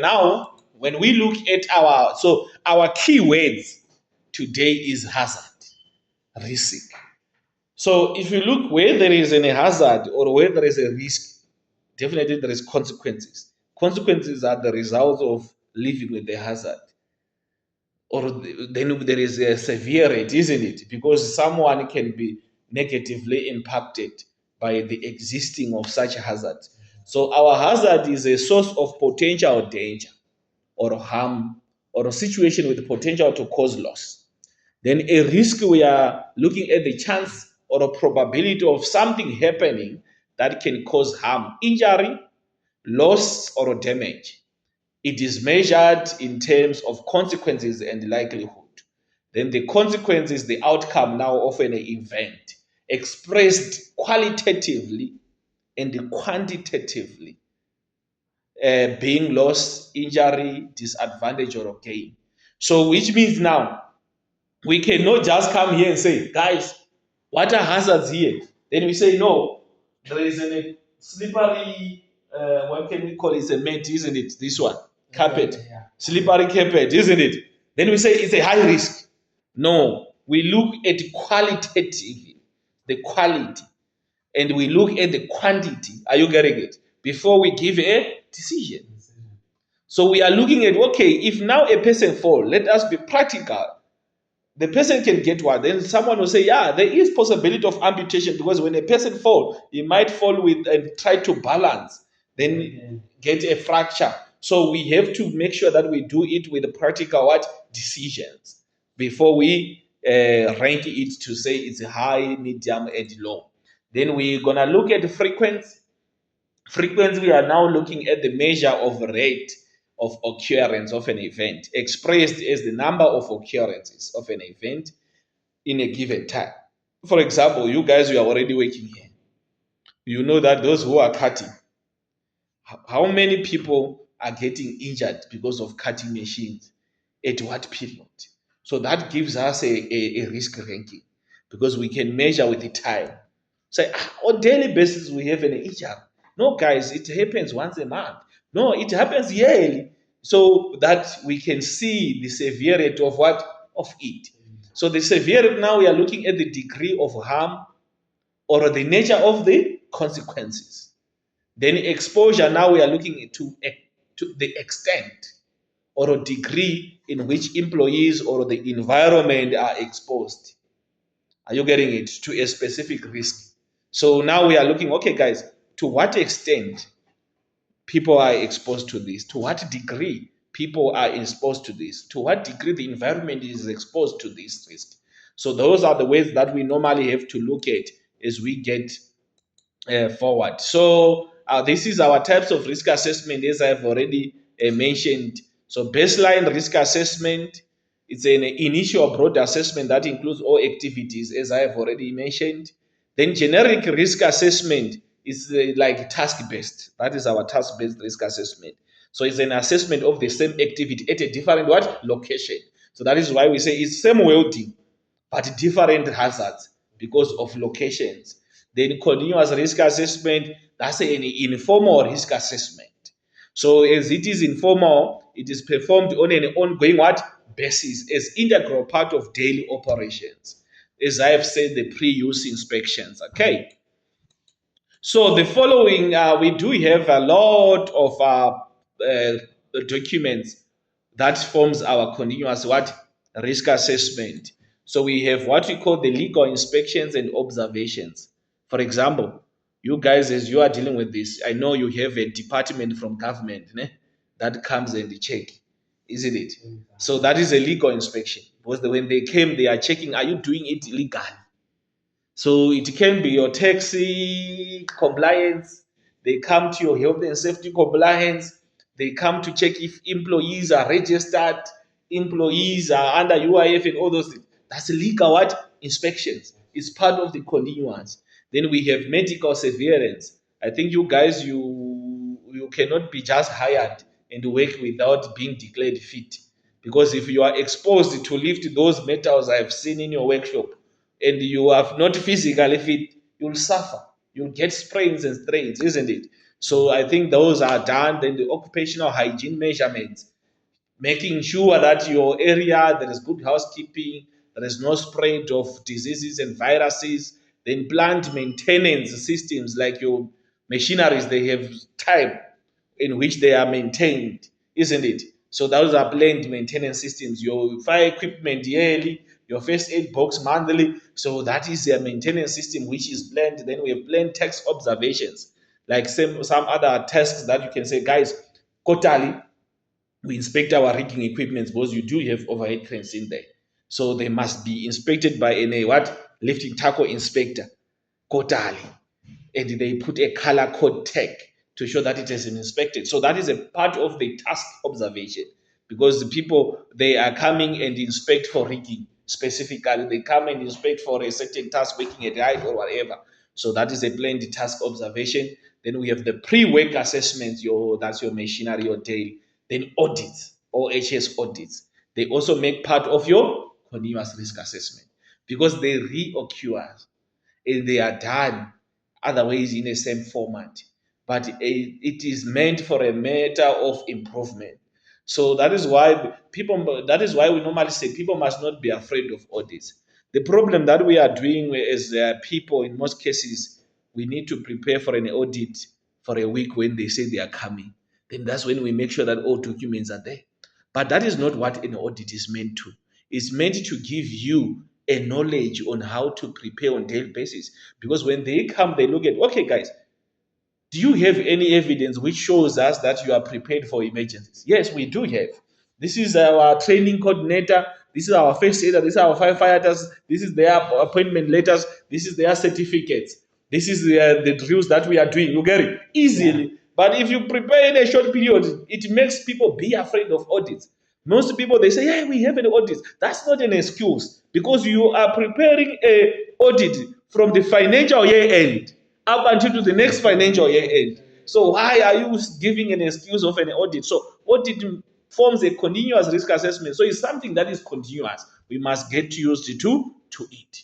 now when we look at our key words today is hazard, risk. So if you look where there is any hazard or where there is a risk, definitely there is consequences. Consequences are the result of living with the hazard. Or then there is a severity, isn't it? Because someone can be negatively impacted by the existing of such hazard. So our hazard is a source of potential danger or harm or a situation with the potential to cause loss. Then a risk, we are looking at the chance or a probability of something happening that can cause harm, injury, loss, or damage. It is measured in terms of consequences and likelihood. Then the consequence is the outcome now of an event, expressed qualitatively and quantitatively, being loss, injury, disadvantage, or gain. So, which means now we cannot just come here and say, guys, what are hazards here? Then we say, no, there is a slippery, what can we call it? It's a mat, isn't it? This one, carpet, yeah. Slippery carpet, isn't it? Then we say it's a high risk. No, we look at qualitatively, the quality, and we look at the quantity. Are you getting it? Before we give a decision. So we are looking at, okay, if now a person falls, let us be practical. The person can get what? Then someone will say, yeah, there is possibility of amputation because when a person falls, he might fall with and try to balance, then get a fracture. So we have to make sure that we do it with practical what decisions before we rank it to say it's high, medium, and low. Then we're gonna look at the frequency. Frequency, we are now looking at the measure of rate of occurrence of an event, expressed as the number of occurrences of an event in a given time. For example, you guys, you are already working here. You know that those who are cutting, how many people are getting injured because of cutting machines? At what period? So that gives us a risk ranking because we can measure with the time. Say, on daily basis, we have an injury. No, guys, it happens once a month. No, it happens yearly. So that we can see the severity of what? Of it. So the severity, now we are looking at the degree of harm or the nature of the consequences. Then exposure, now we are looking to the extent or a degree in which employees or the environment are exposed. Are you getting it? To a specific risk. So now we are looking, okay, guys, to what extent people are exposed to this? To what degree people are exposed to this? To what degree the environment is exposed to this risk? So those are the ways that we normally have to look at as we get forward. So this is our types of risk assessment, as I've already mentioned. So baseline risk assessment, it's an initial broad assessment that includes all activities, as I have already mentioned. Then generic risk assessment is like task-based. That is our task-based risk assessment. So it's an assessment of the same activity at a different what? Location. So that is why we say it's same welding, but different hazards because of locations. Then continuous risk assessment, that's an informal risk assessment. So as it is informal, it is performed on an ongoing what? Basis as integral part of daily operations. As I have said, the pre-use inspections. Okay. So the following, we do have a lot of documents that forms our continuous what? Risk assessment. So we have what we call the legal inspections and observations. For example, you guys, as you are dealing with this, I know you have a department from government that comes and check, isn't it? So that is a legal inspection because when they came, they are checking, are you doing it legally? So it can be your taxi compliance. They come to your health and safety compliance. They come to check if employees are registered, employees are under UIF and all those things. That's legal what? Inspections. It's part of the continuance. Then we have medical surveillance. I think you guys, you cannot be just hired and work without being declared fit. Because if you are exposed to lift those metals I've seen in your workshop, and you are not physically fit, you'll suffer. You'll get sprains and strains, isn't it? So I think those are done. Then the occupational hygiene measurements, making sure that your area there is good housekeeping, there is no spread of diseases and viruses. Then plant maintenance systems like your machineries, they have type in which they are maintained, isn't it? So those are planned maintenance systems. Your fire equipment yearly, your first aid box monthly. So that is a maintenance system which is planned. Then we have planned tax observations, like some other tasks that you can say, guys, quarterly we inspect our rigging equipment because you do have overhead cranes in there. So they must be inspected by a what? Lifting tackle inspector quarterly. And they put a color code tag to show that it has been inspected. So that is a part of the task observation because the people they are coming and inspect for rigging specifically. They come and inspect for a certain task, making a height or whatever. So that is a planned task observation. Then we have the pre-work assessment. That's your machinery, your daily. Then audits or HS audits. They also make part of your continuous risk assessment because they reoccur and they are done otherwise in the same format. But it is meant for a matter of improvement. So that is why we normally say people must not be afraid of audits. The problem that we are doing is people, in most cases, we need to prepare for an audit for a week when they say they are coming. Then that's when we make sure that all documents are there. But that is not what an audit is meant to. It's meant to give you a knowledge on how to prepare on daily basis. Because when they come, they look at, okay, guys, do you have any evidence which shows us that you are prepared for emergencies? Yes, we do have. This is our training coordinator. This is our first aider. This is our firefighters. This is their appointment letters. This is their certificates. This is the drills that we are doing. You get it easily. Yeah. But if you prepare in a short period, it makes people be afraid of audits. Most people they say, "Yeah, we have an audit." That's not an excuse because you are preparing a audit from the financial year end up until to the next financial year end. So why are you giving an excuse of an audit? So audit forms a continuous risk assessment. So it's something that is continuous. We must get used to it.